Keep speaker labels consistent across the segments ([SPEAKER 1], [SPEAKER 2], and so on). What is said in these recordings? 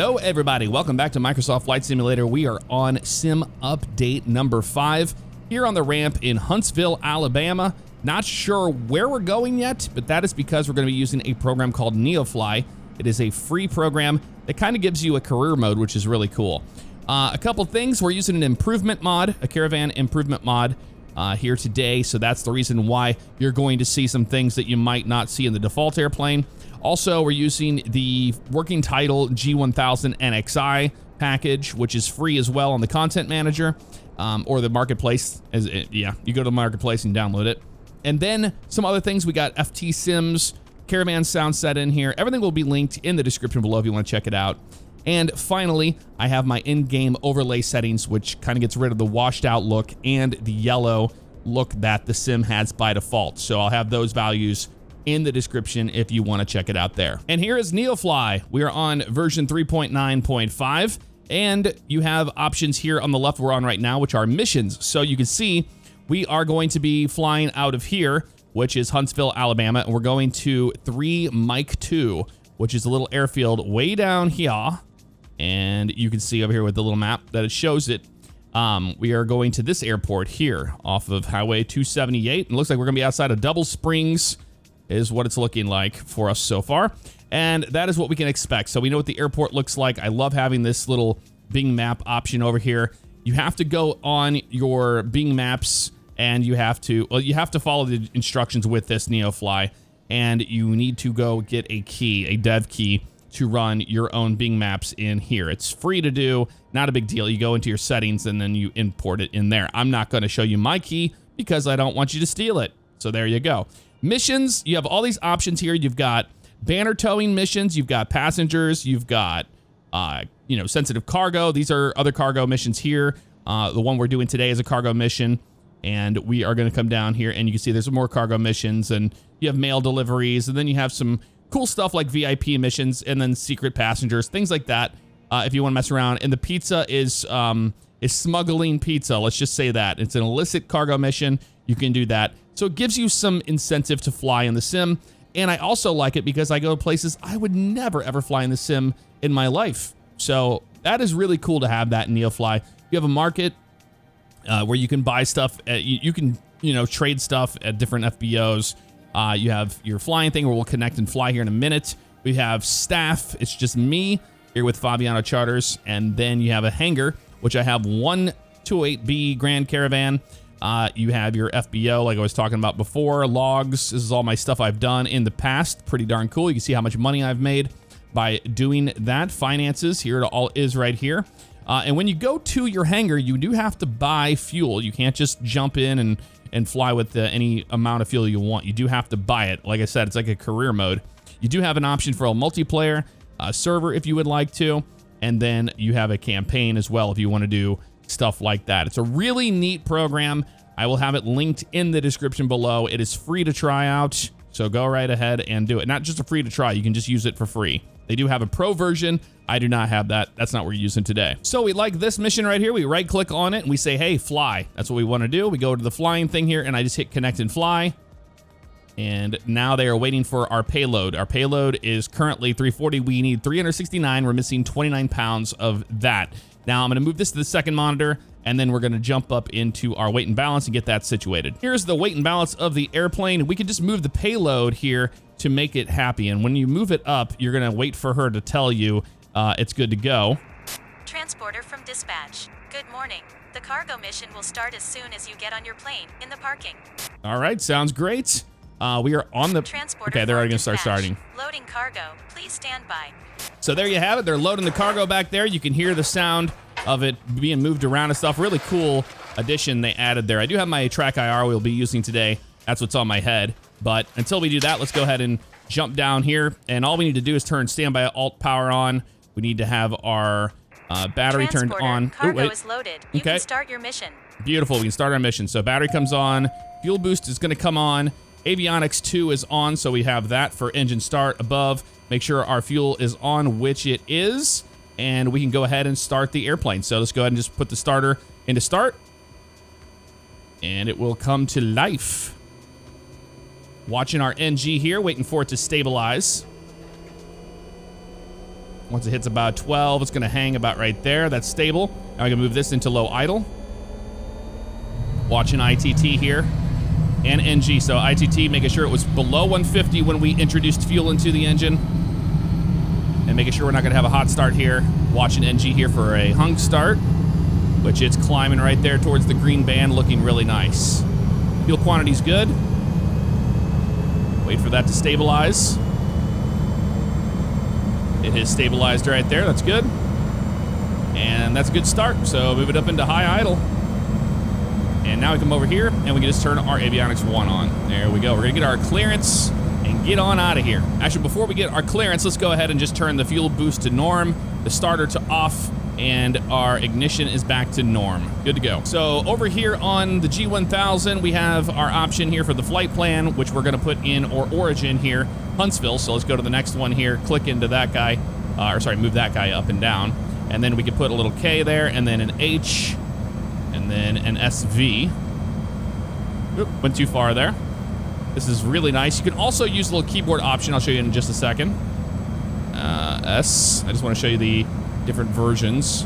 [SPEAKER 1] Hello everybody, welcome back to Microsoft Flight Simulator. We are on sim update number 5 here on the ramp in Huntsville, Alabama. Not sure where we're going yet, but that is because we're going to be using a program called NeoFly. It is a free program that kind of gives you a career mode, which is really cool. A couple things, we're using an improvement mod, a caravan improvement mod here today, so that's the reason why you're going to see some things that you might not see in the default airplane. Also, we're using the working title G1000 NXI package, which is free as well on the content manager or the marketplace. You go to the marketplace and download it. And then some other things, we got FT Sims, Caravan sound set in here. Everything will be linked in the description below if you want to check it out. And finally, I have my in-game overlay settings, which kind of gets rid of the washed out look and the yellow look that the sim has by default. So I'll have those values in the description if you want to check it out there. And here is NeoFly. We are on version 3.9.5, and you have options here on the left we're on right now, which are missions. So you can see we are going to be flying out of here, which is Huntsville, Alabama, and we're going to 3 Mike 2, which is a little airfield way down here. And you can see over here with the little map that it shows it. We are going to this airport here off of Highway 278. It looks like we're gonna be outside of Double Springs is what it's looking like for us so far. And that is what we can expect. So we know what the airport looks like. I love having this little Bing map option over here. You have to go on your Bing maps and you have to follow the instructions with this NeoFly, and you need to go get a key, a dev key, to run your own Bing maps in here. It's free to do, not a big deal. You go into your settings and then you import it in there. I'm not gonna show you my key because I don't want you to steal it. So there you go. Missions, you have all these options here. You've got banner towing missions, you've got passengers, you've got sensitive cargo. These are other cargo missions here. The one we're doing today is a cargo mission, and we are gonna come down here and you can see there's more cargo missions, and you have mail deliveries, and then you have some cool stuff like VIP missions, and then secret passengers, things like that, if you wanna mess around. And the pizza is smuggling pizza, let's just say that. It's an illicit cargo mission, you can do that. So it gives you some incentive to fly in the sim. And I also like it because I go to places I would never ever fly in the sim in my life. So that is really cool to have that in NeoFly. You have a market where you can buy stuff, you can trade stuff at different FBOs. You have your flying thing where we'll connect and fly here in a minute. We have staff, it's just me here with Fabiano Charters. And then you have a hangar, which I have 128B Grand Caravan. You have your FBO, like I was talking about before, logs. This is all my stuff I've done in the past. Pretty darn cool. You can see how much money I've made by doing that. Finances, here it all is right here. And when you go to your hangar, you do have to buy fuel. You can't just jump in and fly with any amount of fuel you want. You do have to buy it. Like I said, it's like a career mode. You do have an option for a multiplayer server if you would like to. And then you have a campaign as well if you want to do stuff like that. It's a really neat program. I will have it linked in the description below. It is free to try out, so go right ahead and do it. Not just a free to try, you can just use it for free. They do have a pro version. I do not have that. That's not what we're using today. So we like this mission right here. We right click on it and we say, hey, fly. That's what we want to do. We go to the flying thing here and I just hit connect and fly. And now they are waiting for our payload. Our payload is currently 340. We need 369. We're missing 29 pounds of that. Now I'm going to move this to the second monitor, and then we're going to jump up into our weight and balance and get that situated. Here's the weight and balance of the airplane. We can just move the payload here to make it happy. And when you move it up, you're going to wait for her to tell you it's good to go.
[SPEAKER 2] Transporter from dispatch. Good morning. The cargo mission will start as soon as you get on your plane in the parking.
[SPEAKER 1] All right, sounds great. We are on the...
[SPEAKER 2] Transporter
[SPEAKER 1] okay, they're already going to start
[SPEAKER 2] dispatch.
[SPEAKER 1] starting.
[SPEAKER 2] Loading cargo. Please stand by.
[SPEAKER 1] So there you have it. They're loading the cargo back there. You can hear the sound of it being moved around and stuff. Really cool addition they added there. I do have my track IR we'll be using today. That's what's on my head. But until we do that, let's go ahead and jump down here. And all we need to do is turn standby alt power on. We need to have our battery turned on.
[SPEAKER 2] Cargo is loaded. You can start your mission.
[SPEAKER 1] Beautiful. We can start our mission. So battery comes on. Fuel boost is going to come on. Avionics 2 is on, so we have that for engine start above. Make sure our fuel is on, which it is, and we can go ahead and start the airplane. So let's go ahead and just put the starter into start, and it will come to life. Watching our NG here, waiting for it to stabilize. Once it hits about 12, it's gonna hang about right there. That's stable. Now I can move this into low idle. Watching ITT here and NG. So ITT making sure it was below 150 when we introduced fuel into the engine. And making sure we're not gonna have a hot start here. Watching NG here for a hung start, which it's climbing right there towards the green band, looking really nice. Fuel quantity's good. Wait for that to stabilize. It has stabilized right there, that's good. And that's a good start, so move it up into high idle. And now we come over here and we can just turn our avionics 1 on. There we go, we're gonna get our clearance and get on out of here. Actually, before we get our clearance, let's go ahead and just turn the fuel boost to norm, the starter to off, and our ignition is back to norm. Good to go. So over here on the G1000, we have our option here for the flight plan, which we're gonna put in our origin here, Huntsville. So let's go to the next one here, click into that guy, move that guy up and down. And then we can put a little K there, and then an H, and then an SV. Oop, went too far there. This is really nice. You can also use a little keyboard option. I'll show you in just a second. S. I just want to show you the different versions,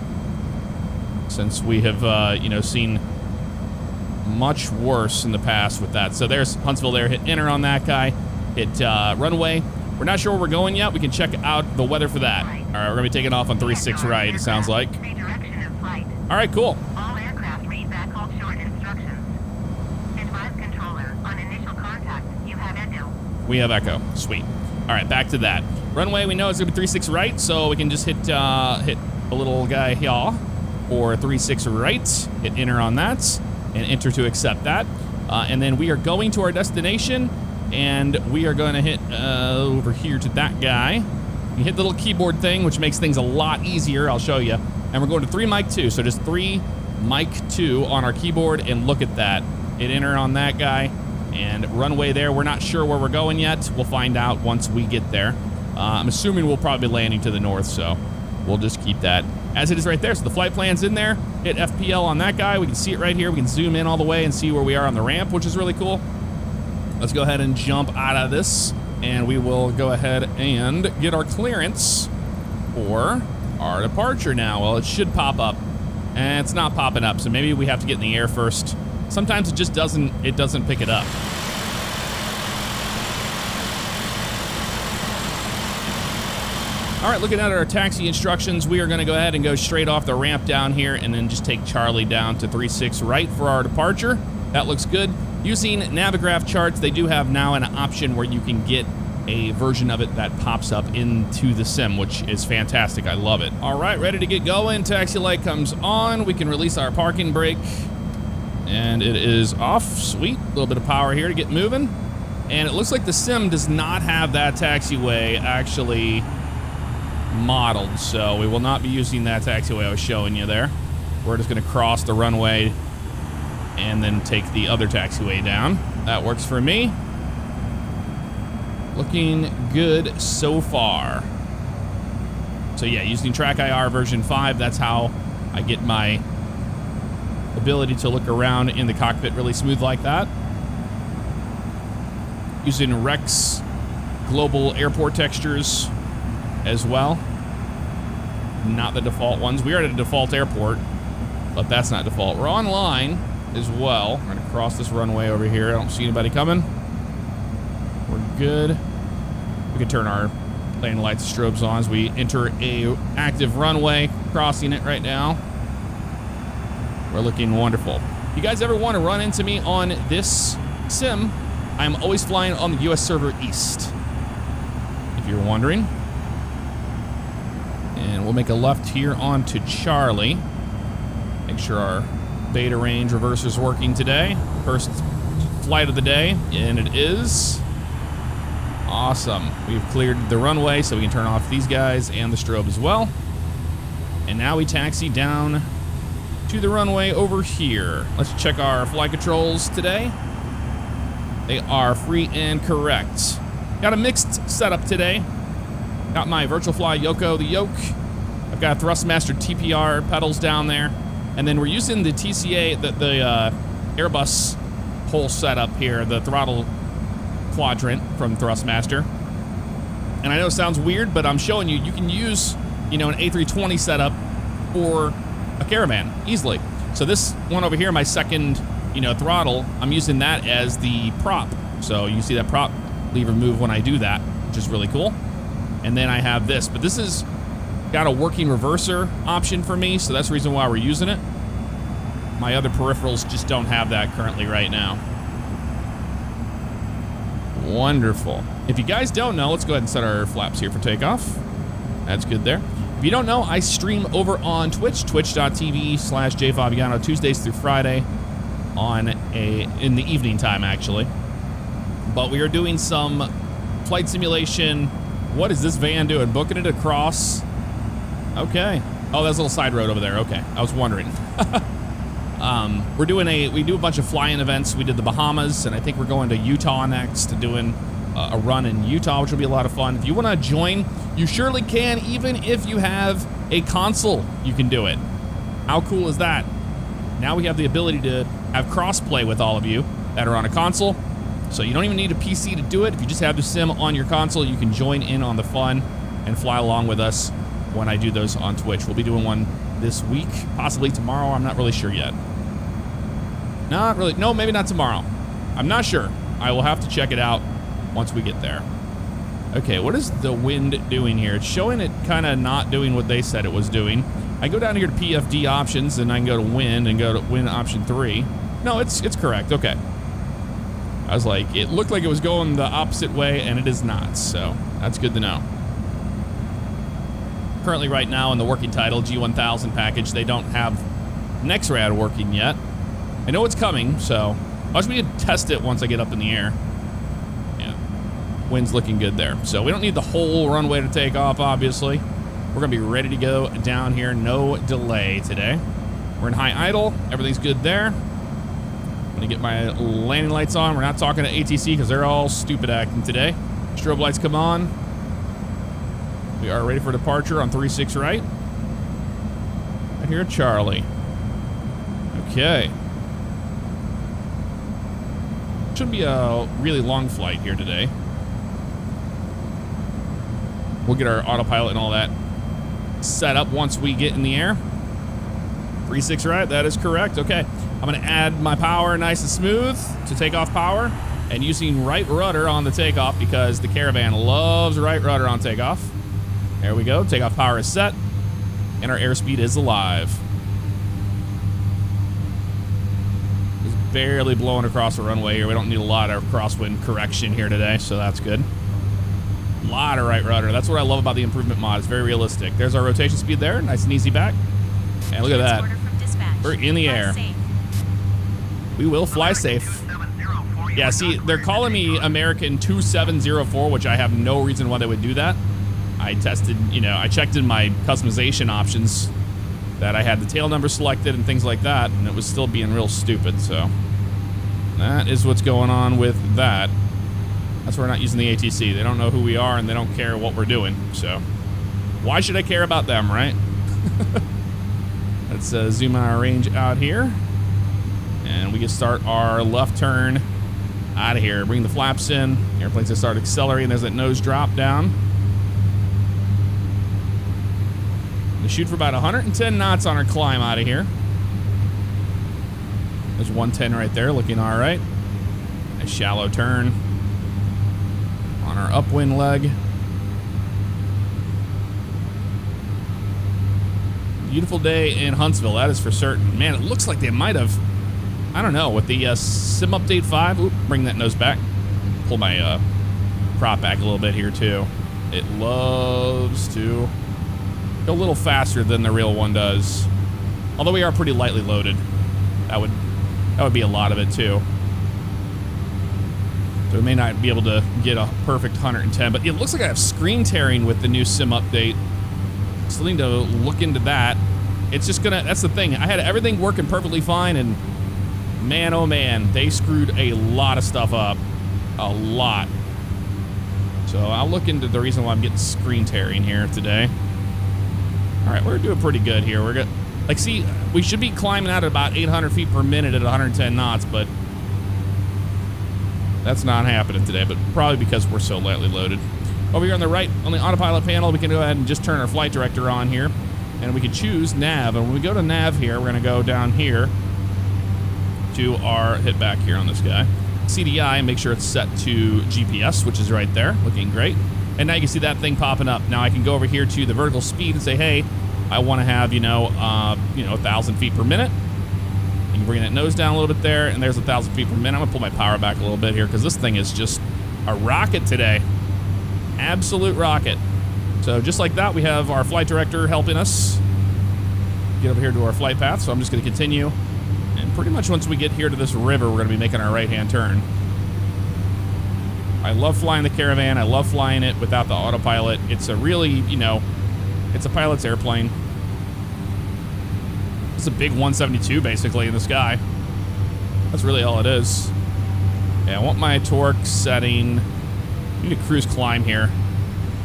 [SPEAKER 1] since we have, seen much worse in the past with that. So there's Huntsville there. Hit enter on that guy. Hit runway. We're not sure where we're going yet. We can check out the weather for that. All right, we're gonna be taking off on 36 right, it sounds like. All right, cool.
[SPEAKER 3] All aircraft read backhaul short instructions. Advise controller on initial contact. You have echo.
[SPEAKER 1] We have echo. Sweet. All right, back to that. Runway, we know it's gonna be 36 right, so we can just hit a little guy here, or 36 right. Hit enter on that, and enter to accept that. And then we are going to our destination, and we are gonna hit over here to that guy. You hit the little keyboard thing, which makes things a lot easier. I'll show you. And we're going to 3 mic 2, so just 3 mic 2 on our keyboard, and look at that. Hit enter on that guy, and runway there. We're not sure where we're going yet. We'll find out once we get there. I'm assuming we'll probably be landing to the north, so we'll just keep that as it is right there. So the flight plan's in there. Hit FPL on that guy. We can see it right here. We can zoom in all the way and see where we are on the ramp, which is really cool. Let's go ahead and jump out of this, and we will go ahead and get our clearance for our departure now. Well, it should pop up, and it's not popping up, so maybe we have to get in the air first. Sometimes it just doesn't pick it up. All right, looking at our taxi instructions, we are gonna go ahead and go straight off the ramp down here and then just take Charlie down to 36 right for our departure. That looks good. Using Navigraph charts, they do have now an option where you can get a version of it that pops up into the sim, which is fantastic. I love it. All right, ready to get going. Taxi light comes on. We can release our parking brake, and it is off. Sweet. A little bit of power here to get moving. And it looks like the sim does not have that taxiway actually modeled, so we will not be using that taxiway I was showing you there. We're just going to cross the runway and then take the other taxiway down. That works for me. Looking good so far. So yeah, using Track IR version 5, that's how I get my ability to look around in the cockpit really smooth like that. Using Rex global airport textures as well. Not the default ones. We are at a default airport, but that's not default. We're online as well. We're gonna cross this runway over here. I don't see anybody coming. We're good. We can turn our plane lights and strobes on as we enter a active runway, crossing it right now. We're looking wonderful. You guys ever want to run into me on this sim? I'm always flying on the US server East, if you're wondering. And we'll make a left here onto Charlie. Make sure our beta range reverser is working today. First flight of the day, and it is. Awesome. We've cleared the runway, so we can turn off these guys and the strobe as well. And now we taxi down to the runway over here. Let's check our flight controls today. They are free and correct. Got a mixed setup today. Got my Virtual Fly Yoko, the yoke. I've got Thrustmaster TPR pedals down there. And then we're using the TCA, the Airbus whole setup here, the throttle quadrant from Thrustmaster. And I know it sounds weird, but I'm showing you, you can use you know, an A320 setup or a Caravan easily. So this one over here, my second, you know, throttle, I'm using that as the prop. So you see that prop lever move when I do that, which is really cool. And then I have this, but this is got a working reverser option for me, so that's the reason why we're using it. My other peripherals just don't have that currently right now. Wonderful. If you guys don't know, let's go ahead and set our flaps here for takeoff. That's good there. If you don't know, I stream over on Twitch, twitch.tv/jfabiano, Tuesdays through Friday in the evening time, actually. But we are doing some flight simulation. What is this van doing? Booking it across. Okay. Oh, that's a little side road over there. Okay. I was wondering. We do a bunch of fly-in events. We did the Bahamas, and I think we're going to Utah next, doing a run in Utah, which will be a lot of fun. If you want to join, you surely can. Even if you have a console, you can do it. How cool is that? Now we have the ability to have cross-play with all of you that are on a console. So you don't even need a PC to do it. If you just have the sim on your console, you can join in on the fun and fly along with us when I do those on Twitch. We'll be doing one this week, possibly tomorrow. I'm not really sure yet. Not really. No, maybe not tomorrow. I'm not sure. I will have to check it out once we get there. Okay, what is the wind doing here? It's showing it kind of not doing what they said it was doing. I go down here to PFD options, and I can go to wind and go to wind option 3. No, it's correct. Okay. I was like, it looked like it was going the opposite way, and it is not, so that's good to know. Currently right now in the working title G1000 package, they don't have NextRad working yet. I know it's coming, so I'll just need to test it once I get up in the air. Yeah, wind's looking good there. So we don't need the whole runway to take off, obviously. We're gonna be ready to go down here, no delay today. We're in high idle, everything's good there. I'm gonna get my landing lights on. We're not talking to ATC because they're all stupid acting today. Strobe lights come on. We are ready for departure on 36 right. I hear Charlie. Okay. Should be a really long flight here today. We'll get our autopilot and all that set up once we get in the air. 36 right, that is correct. Okay, I'm gonna add my power nice and smooth to take off power, and using right rudder on the takeoff because the Caravan loves right rudder on takeoff. There we go, takeoff power is set, and our airspeed is alive. Just barely blowing across the runway here. We don't need a lot of crosswind correction here today, so that's good. A lot of right rudder. That's what I love about the improvement mod. It's very realistic. There's our rotation speed there, nice and easy back. And look at that. We're in the air. We will fly safe. Yeah, see, they're calling me American 2704, which I have no reason why they would do that. I tested, you know, I checked in my customization options that I had the tail number selected and things like that, and it was still being real stupid, so that is what's going on with that. That's why we're not using the ATC. They don't know who we are, and they don't care what we're doing, so why should I care about them, right? Let's zoom our range out here, and we can start our left turn out of here. Bring the flaps in. Airplane's gonna start accelerating. There's that nose drop down. We shoot for about 110 knots on our climb out of here. There's 110 right there, looking all right. A shallow turn on our upwind leg. Beautiful day in Huntsville, that is for certain. Man, it looks like they might have, I don't know, with the Sim Update 5. Oop, bring that nose back. Pull my prop back a little bit here too. It loves to go a little faster than the real one does. Although we are pretty lightly loaded. That would be a lot of it too. So we may not be able to get a perfect 110, but it looks like I have screen tearing with the new Sim Update. Still need to look into that. It's just gonna, that's the thing. I had everything working perfectly fine, and man, oh man, they screwed a lot of stuff up. A lot. So I'll look into the reason why I'm getting screen tearing here today. All right, we're doing pretty good here. We're good. Like, see, we should be climbing out at about 800 feet per minute at 110 knots, but that's not happening today, but probably because we're so lightly loaded. Over here on the right, on the autopilot panel, we can go ahead and just turn our flight director on here. And we can choose nav. And when we go to nav here, we're going to go down here to our, hit back here on this guy. CDI, make sure it's set to GPS, which is right there, looking great. And now you can see that thing popping up. Now I can go over here to the vertical speed and say, hey, I want to have, 1,000 feet per minute. You can bring that nose down a little bit there, and there's 1,000 feet per minute. I'm gonna pull my power back a little bit here because this thing is just a rocket today. Absolute rocket. So just like that, we have our flight director helping us get over here to our flight path. So I'm just gonna continue. And pretty much once we get here to this river, we're gonna be making our right-hand turn. I love flying the Caravan. I love flying it without the autopilot. It's a really, it's a pilot's airplane. It's a big 172 basically in the sky. That's really all it is. Yeah, I want my torque setting. I need a cruise climb here.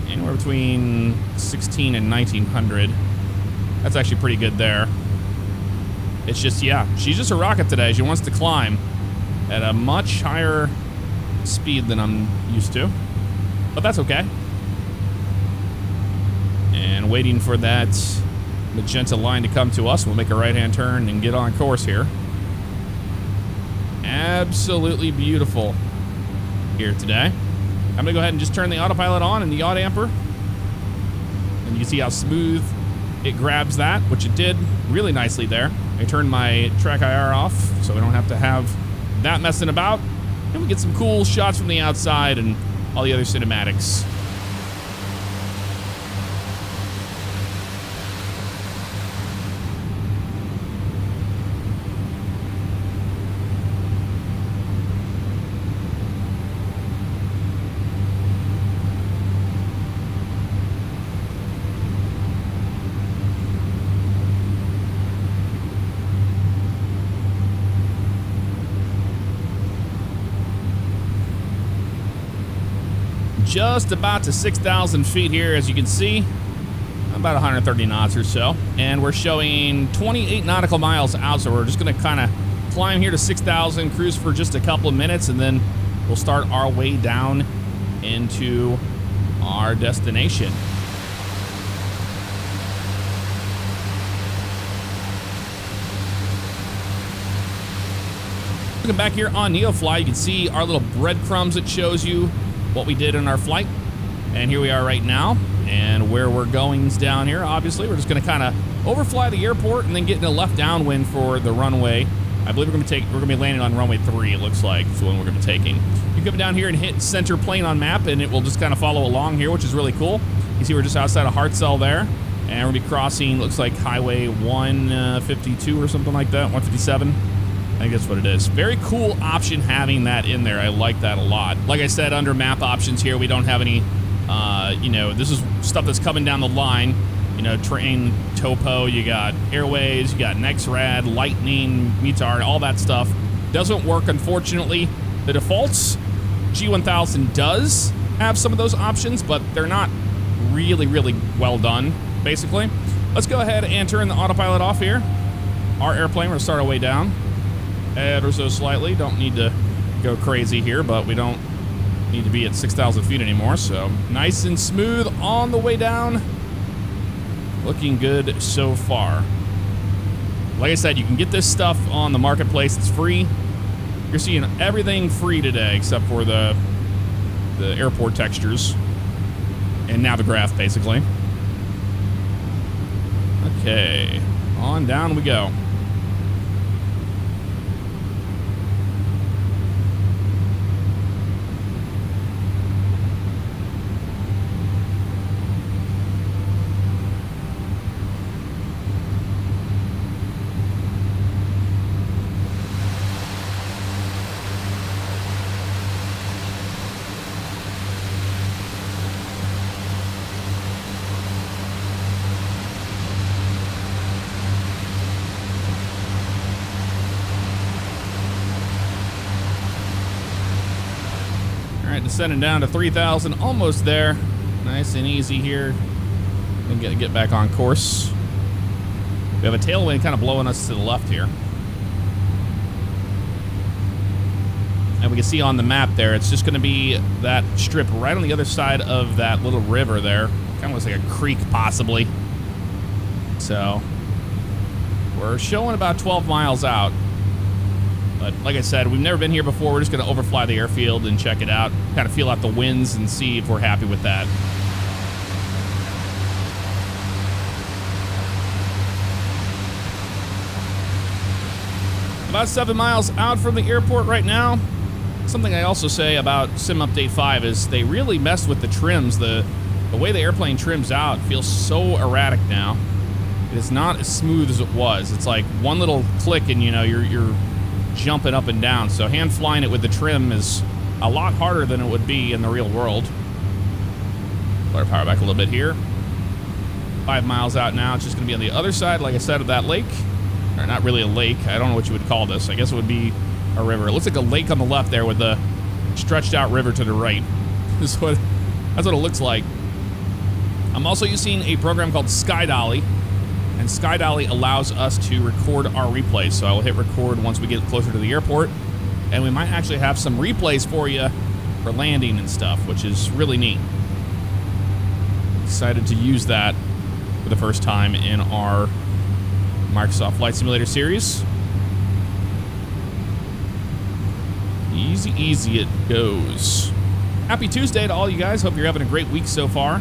[SPEAKER 1] Anywhere between 16 and 1900. That's actually pretty good there. It's just, yeah, she's just a rocket today. She wants to climb at a much higher speed than I'm used to. But that's okay. And waiting for that magenta line to come to us. We'll make a right-hand turn and get on course here. Absolutely beautiful here today. I'm gonna go ahead and just turn the autopilot on and the yaw damper. And you can see how smooth it grabs that, which it did really nicely there. I turned my track IR off so we don't have to have that messing about. And we get some cool shots from the outside and all the other cinematics. Just about to 6,000 feet here, as you can see, about 130 knots or so. And we're showing 28 nautical miles out, so we're just gonna kind of climb here to 6,000, cruise for just a couple of minutes, and then we'll start our way down into our destination. Looking back here on NeoFly, you can see our little breadcrumbs. It shows you what we did in our flight. And here we are right now. And where we're going is down here. Obviously, we're just gonna kind of overfly the airport and then get in a left downwind for the runway. I believe we're gonna be landing on runway 3, it looks like. That's the one we're gonna be taking. You come down here and hit center plane on map, and it will just kind of follow along here, which is really cool. You see we're just outside of Hartzell there. And we'll be crossing, looks like Highway 152 or something like that, 157. I think that's what it is. Very cool option having that in there. I like that a lot. Like I said, under map options here, we don't have any, this is stuff that's coming down the line. Train, topo, you got airways, you got NexRad, lightning, METAR, all that stuff. Doesn't work, unfortunately. The defaults, G1000 does have some of those options, but they're not really, really well done, basically. Let's go ahead and turn the autopilot off here. Our airplane, we're gonna start our way down. Ever so slightly. Don't need to go crazy here, but we don't need to be at 6,000 feet anymore. So nice and smooth on the way down. Looking good so far. Like I said, you can get this stuff on the marketplace. It's free. You're seeing everything free today except for the airport textures and Navigraph, basically. Okay, on down we go. Descending down to 3,000, almost there. Nice and easy here. And get back on course. We have a tailwind kind of blowing us to the left here. And we can see on the map there, it's just going to be that strip right on the other side of that little river there. Kind of looks like a creek, possibly. So we're showing about 12 miles out. But like I said, we've never been here before. We're just going to overfly the airfield and check it out. Kind of feel out the winds and see if we're happy with that. About 7 miles out from the airport right now. Something I also say about Sim Update 5 is they really messed with the trims. The way the airplane trims out feels so erratic now. It is not as smooth as it was. It's like one little click and you're jumping up and down. So hand flying it with the trim is a lot harder than it would be in the real world. Let our power back a little bit here. 5 miles out now. It's just going to be on the other side, like I said, of that lake. Or not really a lake. I don't know what you would call this. I guess it would be a river. It looks like a lake on the left there with the stretched out river to the right. That's what it looks like. I'm also using a program called SkyDolly. And SkyDolly allows us to record our replays. So I will hit record once we get closer to the airport. And we might actually have some replays for you for landing and stuff, which is really neat. Excited to use that for the first time in our Microsoft Flight Simulator series. Easy, easy it goes. Happy Tuesday to all you guys. Hope you're having a great week so far.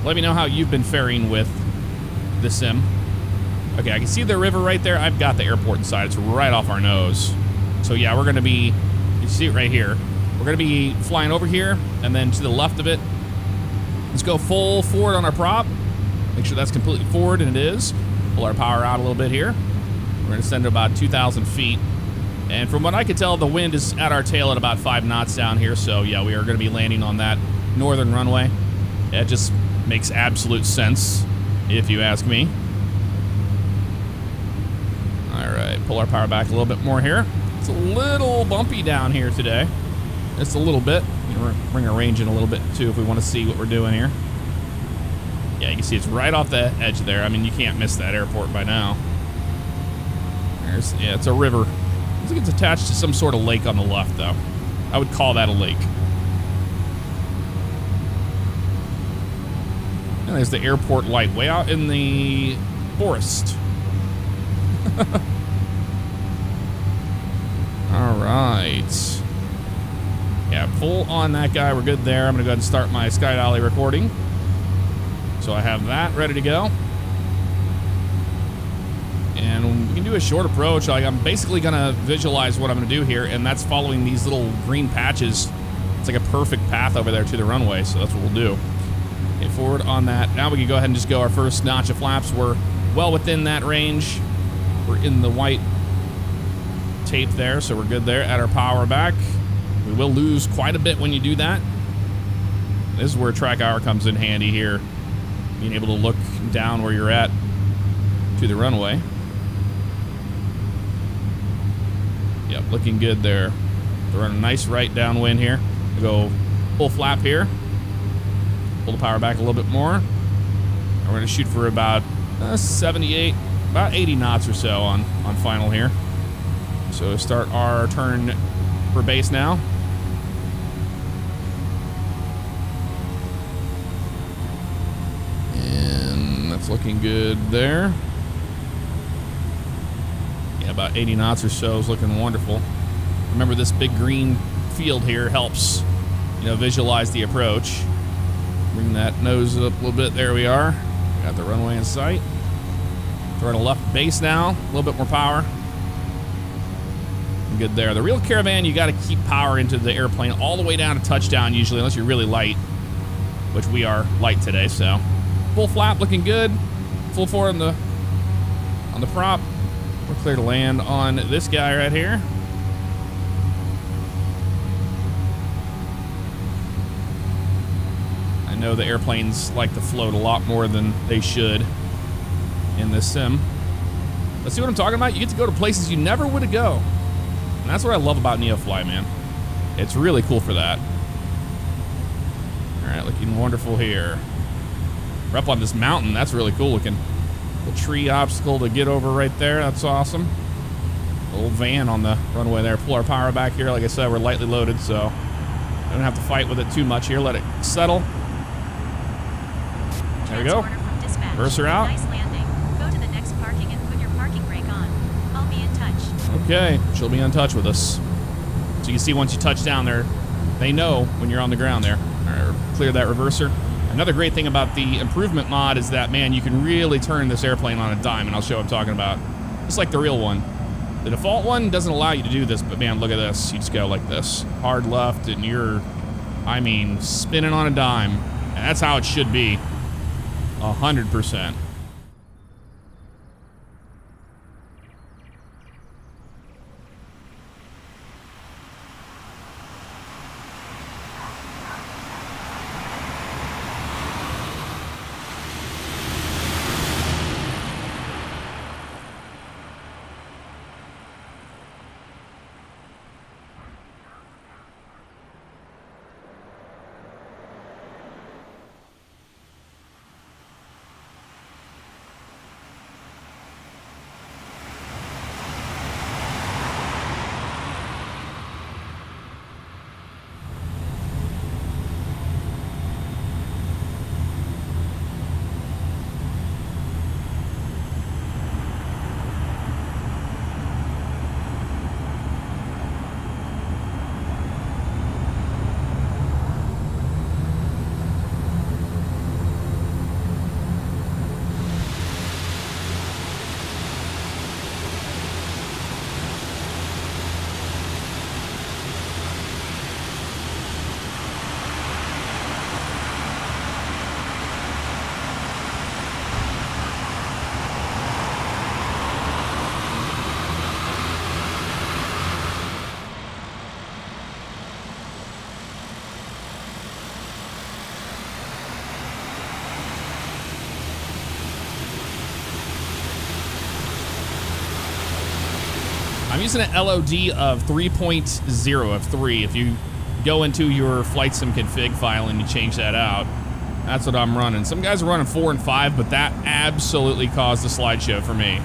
[SPEAKER 1] Let me know how you've been faring with the sim. Okay, I can see the river right there. I've got the airport inside. It's right off our nose. So yeah, we're going to be, you see it right here. We're going to be flying over here, and then to the left of it, let's go full forward on our prop. Make sure that's completely forward, and it is. Pull our power out a little bit here. We're going to send to about 2,000 feet. And from what I can tell, the wind is at our tail at about 5 knots down here. So yeah, we are going to be landing on that northern runway. It just makes absolute sense, if you ask me. All right, pull our power back a little bit more here. It's a little bumpy down here today. Just a little bit. Bring our range in a little bit too if we want to see what we're doing here. Yeah, you can see it's right off the edge there. I mean, you can't miss that airport by now. Yeah, it's a river. Looks like it's attached to some sort of lake on the left, though. I would call that a lake. And there's the airport light way out in the forest. All right. Yeah, full on that guy. We're good there. I'm going to go ahead and start my SkyDolly recording. So I have that ready to go. And we can do a short approach. Like, I'm basically going to visualize what I'm going to do here, and that's following these little green patches. It's like a perfect path over there to the runway, so that's what we'll do. Get forward on that. Now we can go ahead and just go our first notch of flaps. We're well within that range. We're in the white tape there, so we're good there. Add our power back. We will lose quite a bit when you do that. This is where track hour comes in handy here. Being able to look down where you're at to the runway. Yep, looking good there. We're running a nice right downwind here. We'll go full flap here. Pull the power back a little bit more. And we're going to shoot for about 78, about 80 knots or so on final here. So start our turn for base now. And that's looking good there. Yeah, about 80 knots or so is looking wonderful. Remember, this big green field here helps, visualize the approach. Bring that nose up a little bit. There we are. Got the runway in sight. Throwing a left base now. A little bit more power. Good there. The real Caravan, you got to keep power into the airplane all the way down to touchdown usually, unless you're really light, which we are light today. So full flap, looking good. Full forward on the prop. We're clear to land on this guy right here. I know the airplanes like to float a lot more than they should in this sim. Let's see what I'm talking about. You get to go to places you never would go. And that's what I love about NeoFly, man. It's really cool for that. All right, looking wonderful here. We're up on this mountain. That's really cool looking. Little tree obstacle to get over right there. That's awesome. Little van on the runway there. Pull our power back here. Like I said, we're lightly loaded, so I don't have to fight with it too much here. Let it settle. There we go. Reverser out.
[SPEAKER 2] Nice landing. Go to the next parking and put your parking brake on. I'll be in touch.
[SPEAKER 1] Okay, she'll be in touch with us. So you can see once you touch down there, they know when you're on the ground there. Or clear that reverser. Another great thing about the improvement mod is that, man, you can really turn this airplane on a dime, and I'll show what I'm talking about. Just like the real one. The default one doesn't allow you to do this, but man, look at this. You just go like this. Hard left, and you're, I mean, spinning on a dime. And that's how it should be. 100%. I'm using an LOD of 3.0 of 3. If you go into your flight sim config file and you change that out, that's what I'm running. Some guys are running 4 and 5, but that absolutely caused a slideshow for me.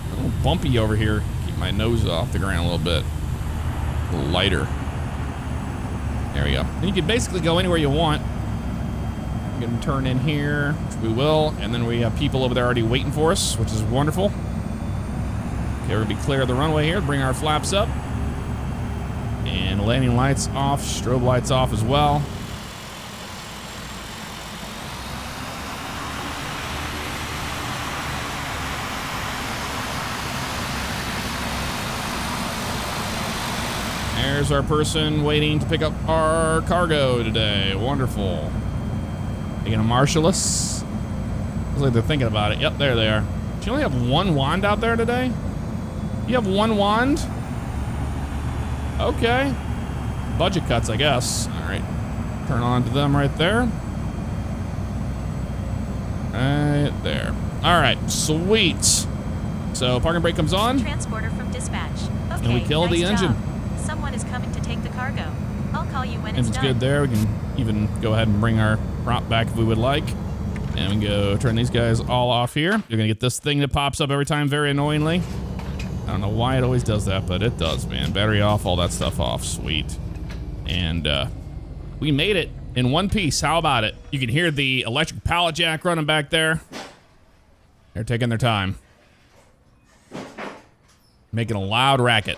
[SPEAKER 1] A little bumpy over here. Keep my nose off the ground a little bit. A little lighter. There we go. And you can basically go anywhere you want. You can turn in here, which we will, and then we have people over there already waiting for us, which is wonderful. Okay, we're gonna be clear of the runway here, bring our flaps up. And landing lights off, strobe lights off as well. There's our person waiting to pick up our cargo today. Wonderful. They gonna marshal us? Looks like they're thinking about it. Yep, there they are. Do you only have one wand out there today? You have one wand? Okay. Budget cuts, I guess. All right. Turn on to them right there. Right there. All right, sweet. So parking brake comes on.
[SPEAKER 2] Transporter from dispatch. Okay,
[SPEAKER 1] and we kill the engine.
[SPEAKER 2] Someone is coming to take the cargo. I'll call you when it's
[SPEAKER 1] Engine's
[SPEAKER 2] done.
[SPEAKER 1] good there. We can even go ahead and bring our prop back if we would like. And we go turn these guys all off here. You're gonna get this thing that pops up every time very annoyingly. I don't know why it always does that, but it does, man. Battery off, all that stuff off. Sweet. And we made it in one piece. How about it? You can hear the electric pallet jack running back there. They're taking their time. Making a loud racket.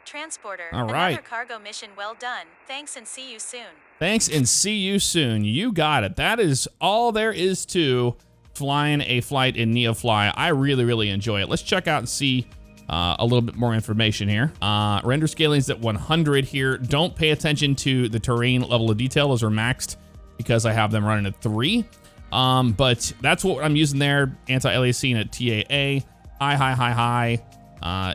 [SPEAKER 2] Transporter.
[SPEAKER 1] All right.
[SPEAKER 2] Another cargo mission well done. Thanks and see you soon.
[SPEAKER 1] Thanks and see you soon. You got it. That is all there is to flying a flight in NeoFly. I really, really enjoy it. Let's check out and see a little bit more information here. Render scaling is at 100 here. Don't pay attention to the terrain level of detail. Those are maxed because I have them running at 3. But that's what I'm using there. Anti-aliasing at TAA. High.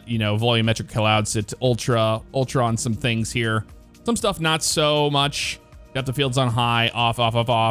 [SPEAKER 1] You know, volumetric clouds at ultra on some things here. Some stuff not so much. Depth of fields on high, off,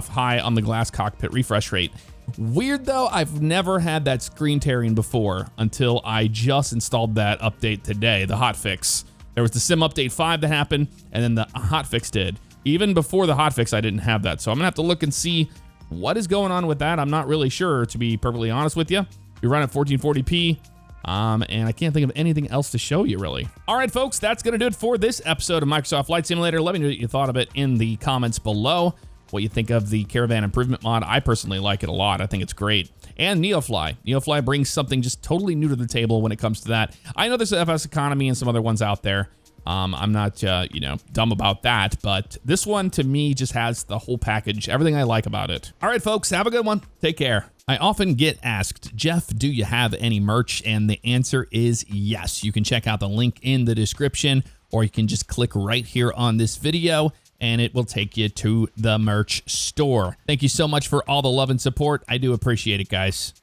[SPEAKER 1] high on the glass cockpit refresh rate. Weird though, I've never had that screen tearing before until I just installed that update today, the hotfix. There was the Sim Update 5 that happened, and then the hotfix did. Even before the hotfix, I didn't have that. So I'm gonna have to look and see what is going on with that. I'm not really sure, to be perfectly honest with you. We run at 1440p. And I can't think of anything else to show you, really. All right, folks, that's going to do it for this episode of Microsoft Flight Simulator. Let me know what you thought of it in the comments below, what you think of the Caravan Improvement mod. I personally like it a lot. I think it's great. And NeoFly. NeoFly brings something just totally new to the table when it comes to that. I know there's FS Economy and some other ones out there. I'm not, dumb about that, but this one to me just has the whole package, everything I like about it. All right, folks, have a good one. Take care. I often get asked, Jeff, do you have any merch? And the answer is yes. You can check out the link in the description, or you can just click right here on this video and it will take you to the merch store. Thank you so much for all the love and support. I do appreciate it, guys.